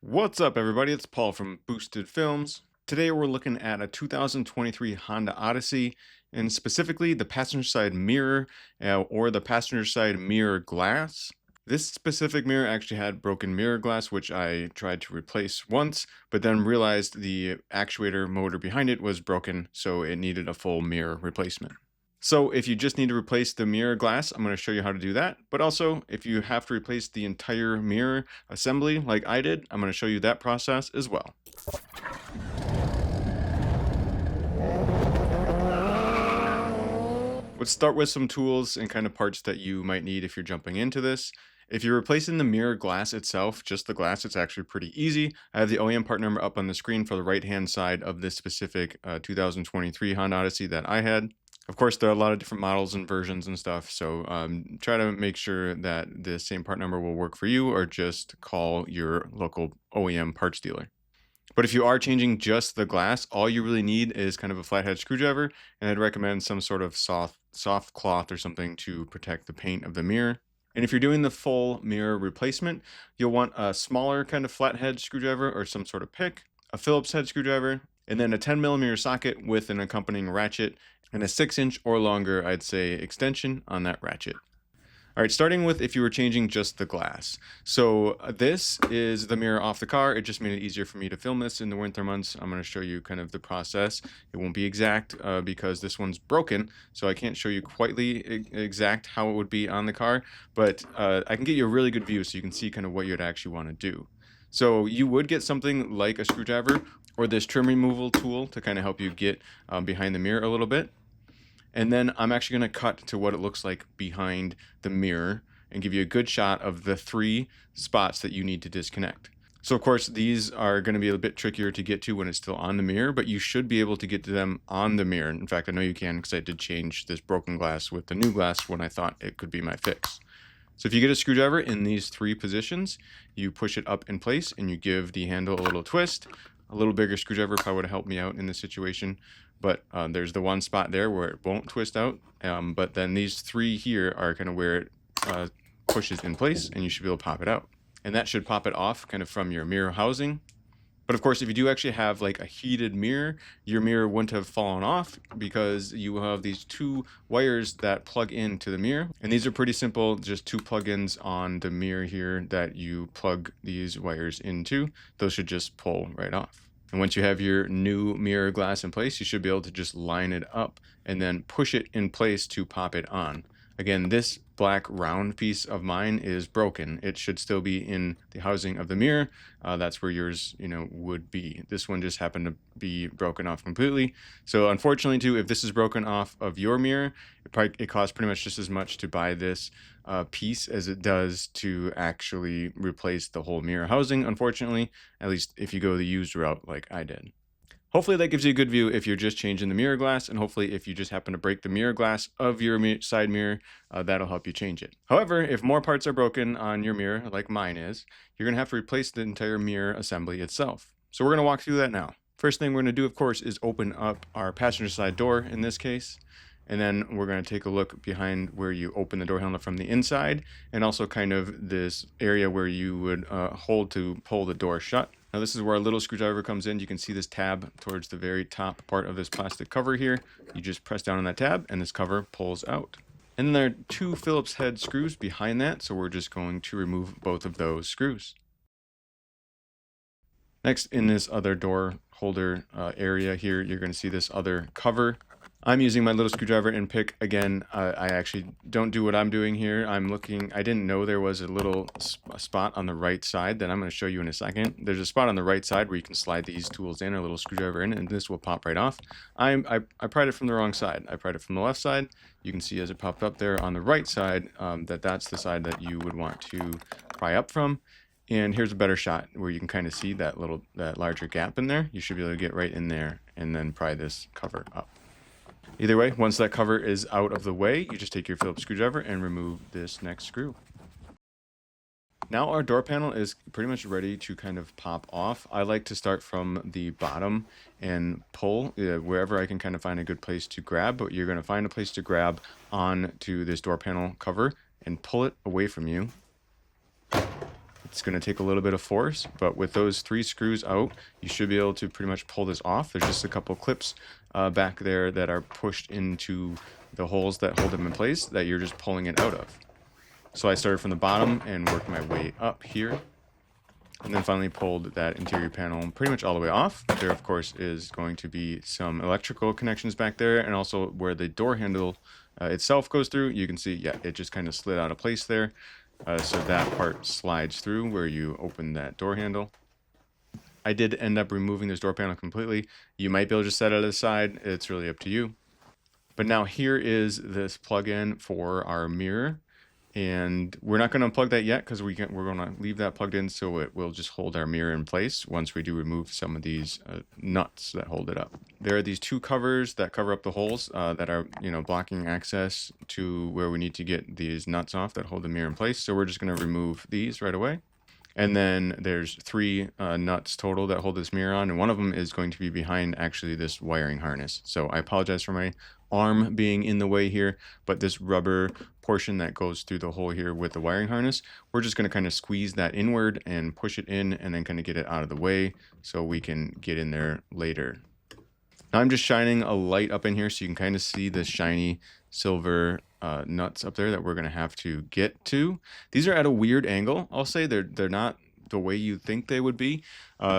What's up, everybody? It's Paul from Boosted Films. Today we're looking at a 2023 Honda Odyssey, and specifically the passenger side mirror or the passenger side mirror glass. This specific mirror actually had broken mirror glass, which I tried to replace once, but then realized the actuator motor behind it was broken, so it needed a full mirror replacement. So if you just need to replace the mirror glass, I'm going to show you how to do that. But also, if you have to replace the entire mirror assembly like I did, I'm going to show you that process as well. Let's start with some tools and kind of parts that you might need if you're jumping into this. If you're replacing the mirror glass itself, just the glass, it's actually pretty easy. I have the OEM part number up on the screen for the right-hand side of this specific 2023 Honda Odyssey that I had. Of course, there are a lot of different models and versions and stuff, so try to make sure that the same part number will work for you, or just call your local OEM parts dealer. But if you are changing just the glass, all you really need is kind of a flathead screwdriver, and I'd recommend some sort of soft cloth or something to protect the paint of the mirror. And if you're doing the full mirror replacement, you'll want a smaller kind of flathead screwdriver or some sort of pick, a Phillips head screwdriver, and then a 10mm socket with an accompanying ratchet, and a 6-inch or longer, I'd say, extension on that ratchet. All right, starting with if you were changing just the glass. So this is the mirror off the car. It just made it easier for me to film this in the winter months. I'm going to show you kind of the process. It won't be exact because this one's broken, so I can't show you quite exact how it would be on the car, but I can get you a really good view so you can see kind of what you'd actually want to do. So you would get something like a screwdriver or this trim removal tool to kind of help you get behind the mirror a little bit. And then I'm actually going to cut to what it looks like behind the mirror and give you a good shot of the 3 spots that you need to disconnect. So of course, these are going to be a bit trickier to get to when it's still on the mirror, but you should be able to get to them on the mirror. In fact, I know you can because I did change this broken glass with the new glass when I thought it could be my fix. So if you get a screwdriver in these 3 positions, you push it up in place and you give the handle a little twist. A little bigger screwdriver probably would have helped me out in this situation, but there's the one spot there where it won't twist out, but then these 3 here are kind of where it pushes in place, and you should be able to pop it out. And that should pop it off kind of from your mirror housing. But of course, if you do actually have like a heated mirror, your mirror wouldn't have fallen off because you have these 2 wires that plug into the mirror. And these are pretty simple, just 2 plug-ins on the mirror here that you plug these wires into. Those should just pull right off. And once you have your new mirror glass in place, you should be able to just line it up and then push it in place to pop it on. Again, this black round piece of mine is broken. It should still be in the housing of the mirror. That's where yours, would be. This one just happened to be broken off completely. So unfortunately too, if this is broken off of your mirror, it costs pretty much just as much to buy this piece as it does to actually replace the whole mirror housing, unfortunately, at least if you go the used route like I did. Hopefully that gives you a good view if you're just changing the mirror glass, and hopefully if you just happen to break the mirror glass of your side mirror, that'll help you change it. However, if more parts are broken on your mirror, like mine is, you're going to have to replace the entire mirror assembly itself. So we're going to walk through that now. First thing we're going to do, of course, is open up our passenger side door in this case. And then we're going to take a look behind where you open the door handle from the inside, and also kind of this area where you would hold to pull the door shut. Now this is where our little screwdriver comes in. You can see this tab towards the very top part of this plastic cover here. You just press down on that tab and this cover pulls out. And then there are 2 Phillips head screws behind that, so we're just going to remove both of those screws. Next, in this other door holder area here, you're going to see this other cover. I'm using my little screwdriver and pick again. I actually don't do what I'm doing here. I'm looking, I didn't know there was a little spot on the right side that I'm going to show you in a second. There's a spot on the right side where you can slide these tools in, or a little screwdriver in, and this will pop right off. I pried it from the wrong side. I pried it from the left side. You can see as it popped up there on the right side that's the side that you would want to pry up from. And here's a better shot where you can kind of see that larger gap in there. You should be able to get right in there and then pry this cover up. Either way, once that cover is out of the way, you just take your Phillips screwdriver and remove this next screw. Now our door panel is pretty much ready to kind of pop off. I like to start from the bottom and pull wherever I can kind of find a good place to grab, but you're going to find a place to grab onto this door panel cover and pull it away from you. It's going to take a little bit of force, but with those 3 screws out, you should be able to pretty much pull this off. There's just a couple clips back there that are pushed into the holes that hold them in place that you're just pulling it out of. So I started from the bottom and worked my way up here, and then finally pulled that interior panel pretty much all the way off. There, of course, is going to be some electrical connections back there, and also where the door handle itself goes through. You can see, yeah, it just kind of slid out of place there. So that part slides through where you open that door handle. I did end up removing this door panel completely. You might be able to just set it aside. It's really up to you. But now here is this plug-in for our mirror. And we're not going to unplug that yet because we're going to leave that plugged in so it will just hold our mirror in place once we do remove some of these nuts that hold it up. There are these 2 covers that cover up the holes that are, blocking access to where we need to get these nuts off that hold the mirror in place. So we're just going to remove these right away. And then there's 3 nuts total that hold this mirror on, and one of them is going to be behind actually this wiring harness. So I apologize for my arm being in the way here, but this rubber portion that goes through the hole here with the wiring harness, we're just going to kind of squeeze that inward and push it in and then kind of get it out of the way so we can get in there later. Now I'm just shining a light up in here so you can kind of see the shiny silver nuts up there that we're going to have to get to. These are at a weird angle. I'll say they're not the way you think they would be.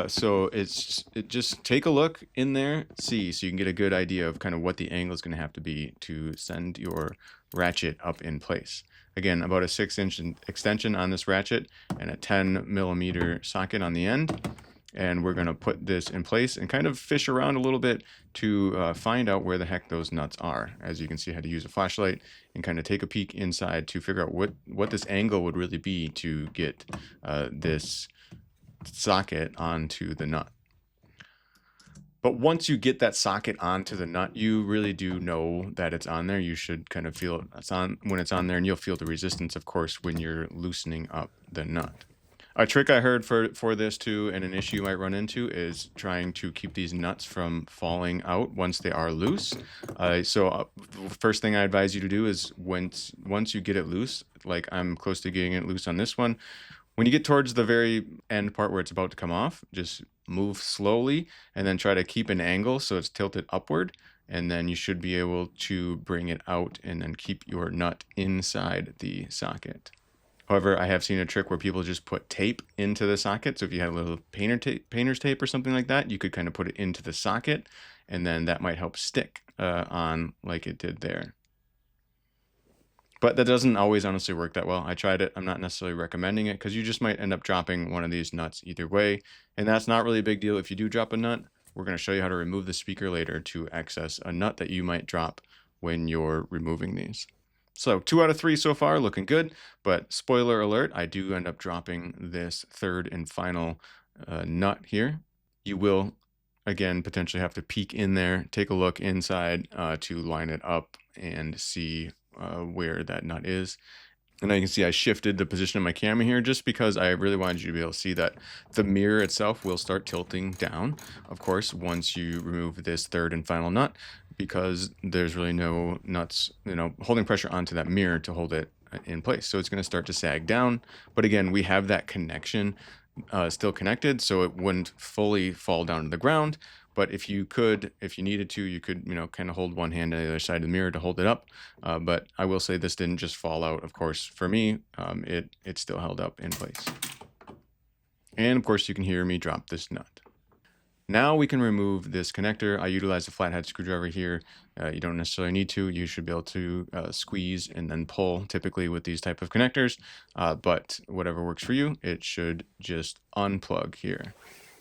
So just take a look in there, see, so you can get a good idea of kind of what the angle is going to have to be to send your ratchet up in place. Again, about a 6-inch extension on this ratchet and a 10mm socket on the end. And we're going to put this in place and kind of fish around a little bit to find out where the heck those nuts are. As you can see, I had to use a flashlight and kind of take a peek inside to figure out what this angle would really be to get this socket onto the nut. But once you get that socket onto the nut, you really do know that it's on there. You should kind of feel it's on when it's on there, and you'll feel the resistance, of course, when you're loosening up the nut. A trick I heard for this too, and an issue you might run into, is trying to keep these nuts from falling out once they are loose. So the first thing I advise you to do is once you get it loose, like I'm close to getting it loose on this one, when you get towards the very end part where it's about to come off, just move slowly and then try to keep an angle so it's tilted upward, and then you should be able to bring it out and then keep your nut inside the socket. However, I have seen a trick where people just put tape into the socket. So if you had a little painter's tape or something like that, you could kind of put it into the socket, and then that might help stick on like it did there. But that doesn't always honestly work that well. I tried it. I'm not necessarily recommending it because you just might end up dropping one of these nuts either way. And that's not really a big deal if you do drop a nut. We're going to show you how to remove the speaker later to access a nut that you might drop when you're removing these. So 2 out of 3 so far, looking good, but spoiler alert, I do end up dropping this 3rd and final nut here. You will, again, potentially have to peek in there, take a look inside to line it up and see where that nut is. And now you can see I shifted the position of my camera here just because I really wanted you to be able to see that the mirror itself will start tilting down, of course, once you remove this 3rd and final nut, because there's really no nuts, holding pressure onto that mirror to hold it in place. So it's going to start to sag down. But again, we have that connection still connected, so it wouldn't fully fall down to the ground. But if you needed to, you could, kind of hold one hand on the other side of the mirror to hold it up. But I will say this didn't just fall out. Of course, for me, it still held up in place. And of course, you can hear me drop this nut. Now we can remove this connector. I utilize a flathead screwdriver here. You don't necessarily need to. You should be able to squeeze and then pull typically with these type of connectors. But whatever works for you, it should just unplug here.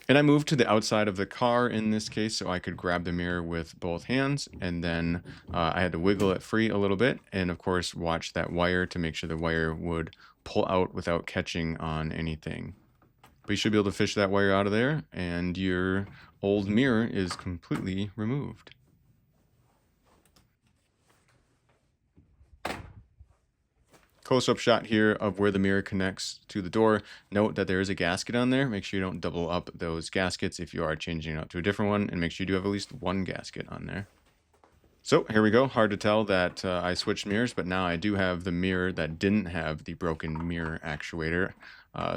And I moved to the outside of the car in this case so I could grab the mirror with both hands, and then I had to wiggle it free a little bit and of course watch that wire to make sure the wire would pull out without catching on anything. But you should be able to fish that wire out of there and your old mirror is completely removed. Close-up shot here of where the mirror connects to the door. Note that there is a gasket on there. Make sure you don't double up those gaskets if you are changing it out to a different one, and make sure you do have at least one gasket on there. So here we go. Hard to tell that I switched mirrors, but now I do have the mirror that didn't have the broken mirror actuator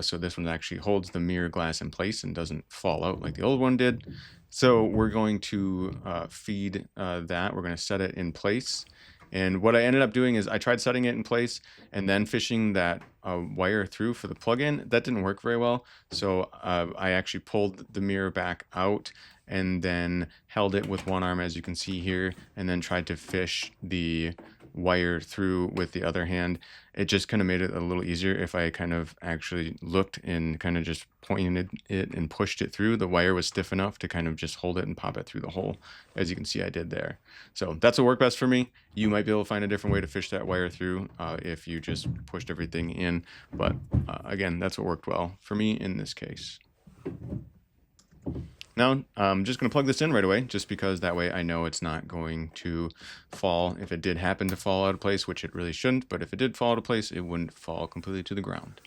So this one actually holds the mirror glass in place and doesn't fall out like the old one did. So we're going to feed that. We're going to set it in place. And what I ended up doing is I tried setting it in place and then fishing that wire through for the plug-in. That didn't work very well. So I actually pulled the mirror back out and then held it with one arm, as you can see here, and then tried to fish the wire through with the other hand. It just kind of made it a little easier if I kind of actually looked and kind of just pointed it and pushed it through. The wire was stiff enough to kind of just hold it and pop it through the hole, as you can see I did there. So that's what worked best for me. You might be able to find a different way to fish that wire through if you just pushed everything in, but again, that's what worked well for me in this case. Now, I'm just going to plug this in right away, just because that way I know it's not going to fall. If it did happen to fall out of place, which it really shouldn't, but if it did fall out of place, it wouldn't fall completely to the ground.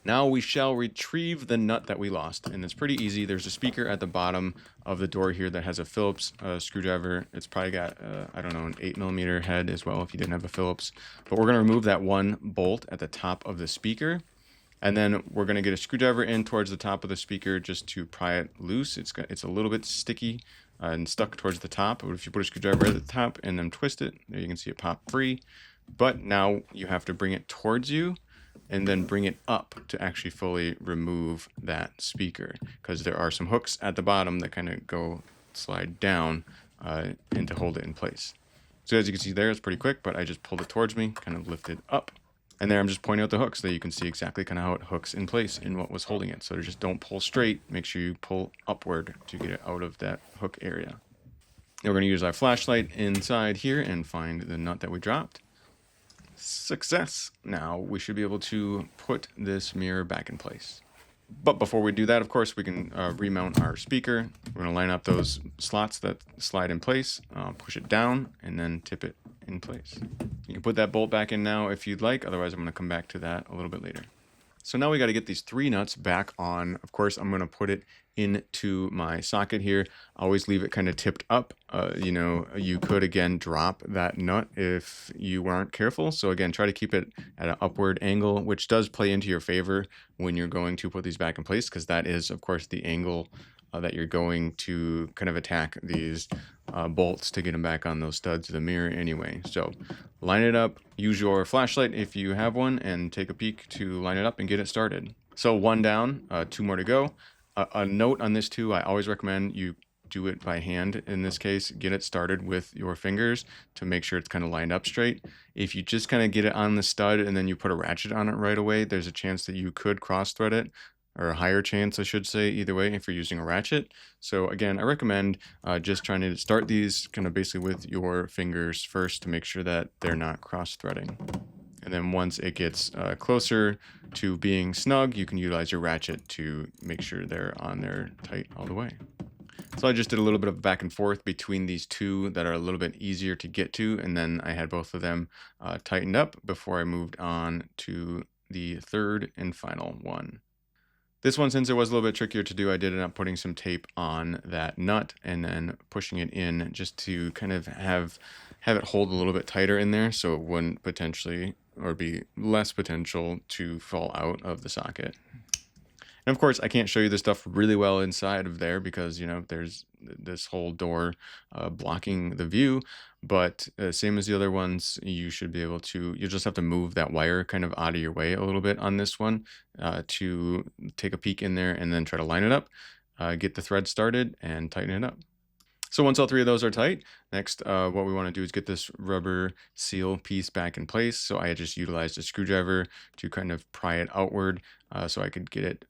Now we shall retrieve the nut that we lost, and it's pretty easy. There's a speaker at the bottom of the door here that has a Phillips screwdriver. It's probably got, I don't know, an 8mm head as well if you didn't have a Phillips. But we're going to remove that one bolt at the top of the speaker. And then we're going to get a screwdriver in towards the top of the speaker just to pry it loose. It's a little bit sticky and stuck towards the top. But if you put a screwdriver at the top and then twist it, there you can see it pop free. But now you have to bring it towards you and then bring it up to actually fully remove that speaker, because there are some hooks at the bottom that kind of slide down and to hold it in place. So as you can see there, it's pretty quick, but I just pulled it towards me, kind of lifted up. And there I'm just pointing out the hooks so that you can see exactly kind of how it hooks in place and what was holding it. So just don't pull straight. Make sure you pull upward to get it out of that hook area. Now we're going to use our flashlight inside here and find the nut that we dropped. Success! Now we should be able to put this mirror back in place. But before we do that, of course, we can remount our speaker. We're going to line up those slots that slide in place, push it down, and then tip it in place. You can put that bolt back in now if you'd like. Otherwise, I'm going to come back to that a little bit later. So now we got to get these 3 nuts back on. Of course, I'm going to put it into my socket here. Always leave it kind of tipped up. You know, you could again drop that nut if you weren't careful. So again, try to keep it at an upward angle, which does play into your favor when you're going to put these back in place, because that is, of course, the angle that you're going to kind of attack these bolts to get them back on those studs of the mirror anyway. So line it up, use your flashlight if you have one, and take a peek to line it up and get it started. So 1 down, 2 more to go. A note on this too, I always recommend you do it by hand. In this case, get it started with your fingers to make sure it's kind of lined up straight. If you just kind of get it on the stud and then you put a ratchet on it right away, there's a chance that you could cross thread it, or a higher chance, I should say, either way, if you're using a ratchet. So again, I recommend just trying to start these kind of basically with your fingers first to make sure that they're not cross-threading. And then once it gets closer to being snug, you can utilize your ratchet to make sure they're on there tight all the way. So I just did a little bit of back and forth between these 2 that are a little bit easier to get to, and then I had both of them tightened up before I moved on to the 3rd and final one. This one, since it was a little bit trickier to do, I did end up putting some tape on that nut and then pushing it in just to kind of have it hold a little bit tighter in there, so it wouldn't potentially, or be less potential to fall out of the socket. And of course, I can't show you this stuff really well inside of there because, you know, there's this whole door blocking the view. But same as the other ones, you should be able to, you just have to move that wire kind of out of your way a little bit on this one to take a peek in there and then try to line it up, get the thread started and tighten it up. So once all 3 of those are tight, next what we want to do is get this rubber seal piece back in place. So I just utilized a screwdriver to kind of pry it outward so I could get it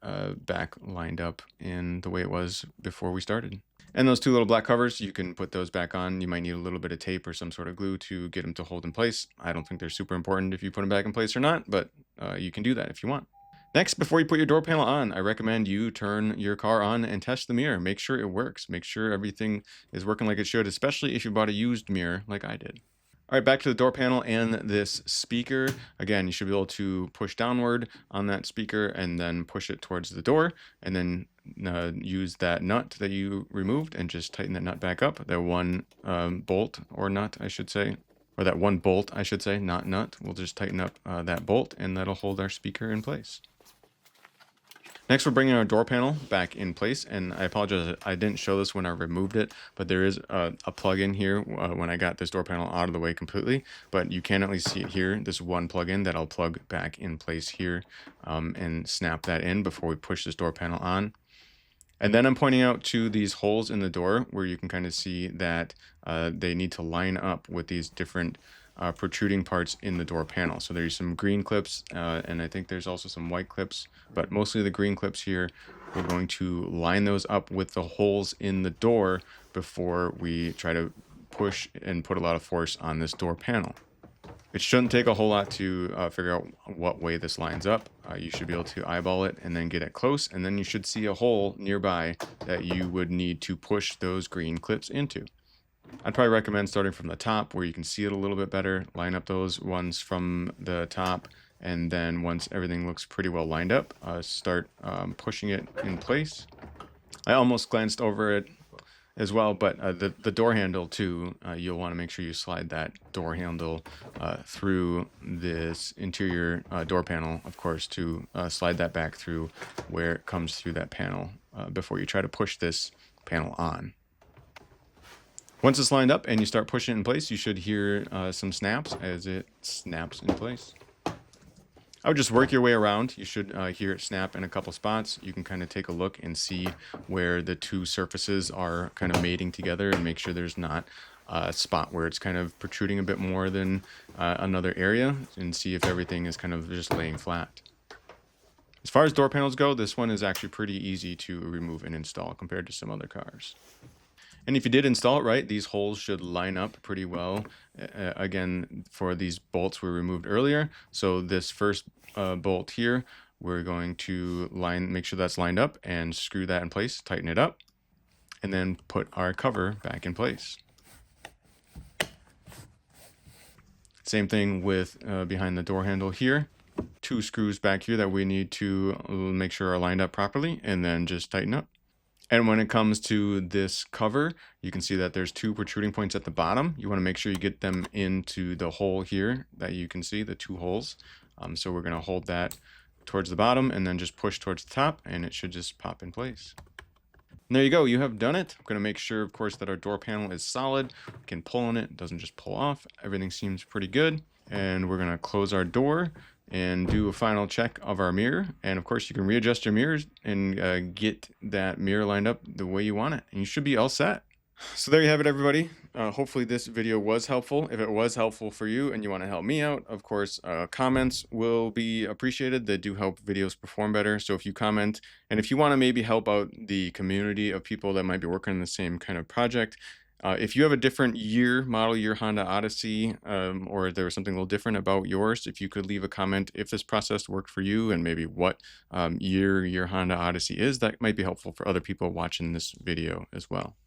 back lined up in the way it was before we started. And those 2 little black covers, you can put those back on. You might need a little bit of tape or some sort of glue to get them to hold in place. I don't think they're super important if you put them back in place or not, but you can do that if you want. Next, before you put your door panel on, I recommend you turn your car on and test the mirror. Make sure it works. Make sure everything is working like it should, especially if you bought a used mirror like I did. All right, back to the door panel and this speaker. Again, you should be able to push downward on that speaker and then push it towards the door, and then use that nut that you removed and just tighten that nut back up. That one bolt or nut, I should say, or that one bolt, I should say, not nut. We'll just tighten up that bolt and that'll hold our speaker in place. Next, we're bringing our door panel back in place, and I apologize, I didn't show this when I removed it, but there is a plug-in here when I got this door panel out of the way completely, but you can at least see it here, this one plug-in that I'll plug back in place here and snap that in before we push this door panel on. And then I'm pointing out to these holes in the door where you can kind of see that they need to line up with these different protruding parts in the door panel. So there's some green clips and I think there's also some white clips, but mostly the green clips here. We're going to line those up with the holes in the door before we try to push and put a lot of force on this door panel. It shouldn't take a whole lot to figure out what way this lines up. You should be able to eyeball it and then get it close, and then you should see a hole nearby that you would need to push those green clips into. I'd probably recommend starting from the top where you can see it a little bit better. Line up those ones from the top, and then once everything looks pretty well lined up, start pushing it in place. I almost glanced over it as well, but the door handle too, you'll want to make sure you slide that door handle through this interior door panel, of course, to slide that back through where it comes through that panel before you try to push this panel on. Once it's lined up and you start pushing it in place, you should hear some snaps as it snaps in place. I would just work your way around. You should hear it snap in a couple spots. You can kind of take a look and see where the two surfaces are kind of mating together and make sure there's not a spot where it's kind of protruding a bit more than another area, and see if everything is kind of just laying flat. As far as door panels go, this one is actually pretty easy to remove and install compared to some other cars. And if you did install it right, these holes should line up pretty well. Again, for these bolts we removed earlier. So this first bolt here, we're going to make sure that's lined up and screw that in place, tighten it up, and then put our cover back in place. Same thing with behind the door handle here. 2 screws back here that we need to make sure are lined up properly, and then just tighten up. And when it comes to this cover, you can see that there's 2 protruding points at the bottom. You want to make sure you get them into the hole here that you can see, the 2 holes. So we're going to hold that towards the bottom and then just push towards the top, and it should just pop in place. And there you go, you have done it. I'm going to make sure, of course, that our door panel is solid. We can pull on it, it doesn't just pull off. Everything seems pretty good. And we're going to close our door and do a final check of our mirror. And of course you can readjust your mirrors and get that mirror lined up the way you want it, and you should be all set. So there you have it, everybody. Hopefully this video was helpful. If it was helpful for you and you want to help me out, of course, comments will be appreciated. They do help videos perform better. So if you comment, and if you want to maybe help out the community of people that might be working on the same kind of project, if you have a different model year Honda Odyssey, or there was something a little different about yours, if you could leave a comment if this process worked for you and maybe what year your Honda Odyssey is, that might be helpful for other people watching this video as well.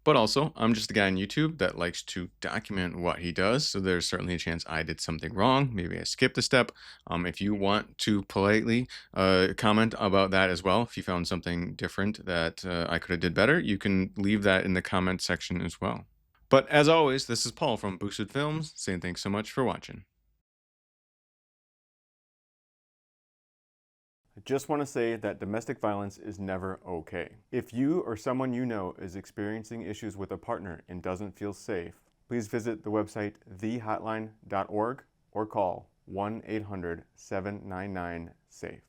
But also, I'm just a guy on YouTube that likes to document what he does, so there's certainly a chance I did something wrong. Maybe I skipped a step. If you want to politely comment about that as well, if you found something different that I could have did better, you can leave that in the comment section as well. But as always, this is Paul from Boosted Films, saying thanks so much for watching. I just want to say that domestic violence is never okay. If you or someone you know is experiencing issues with a partner and doesn't feel safe, please visit the website thehotline.org or call 1-800-799-SAFE.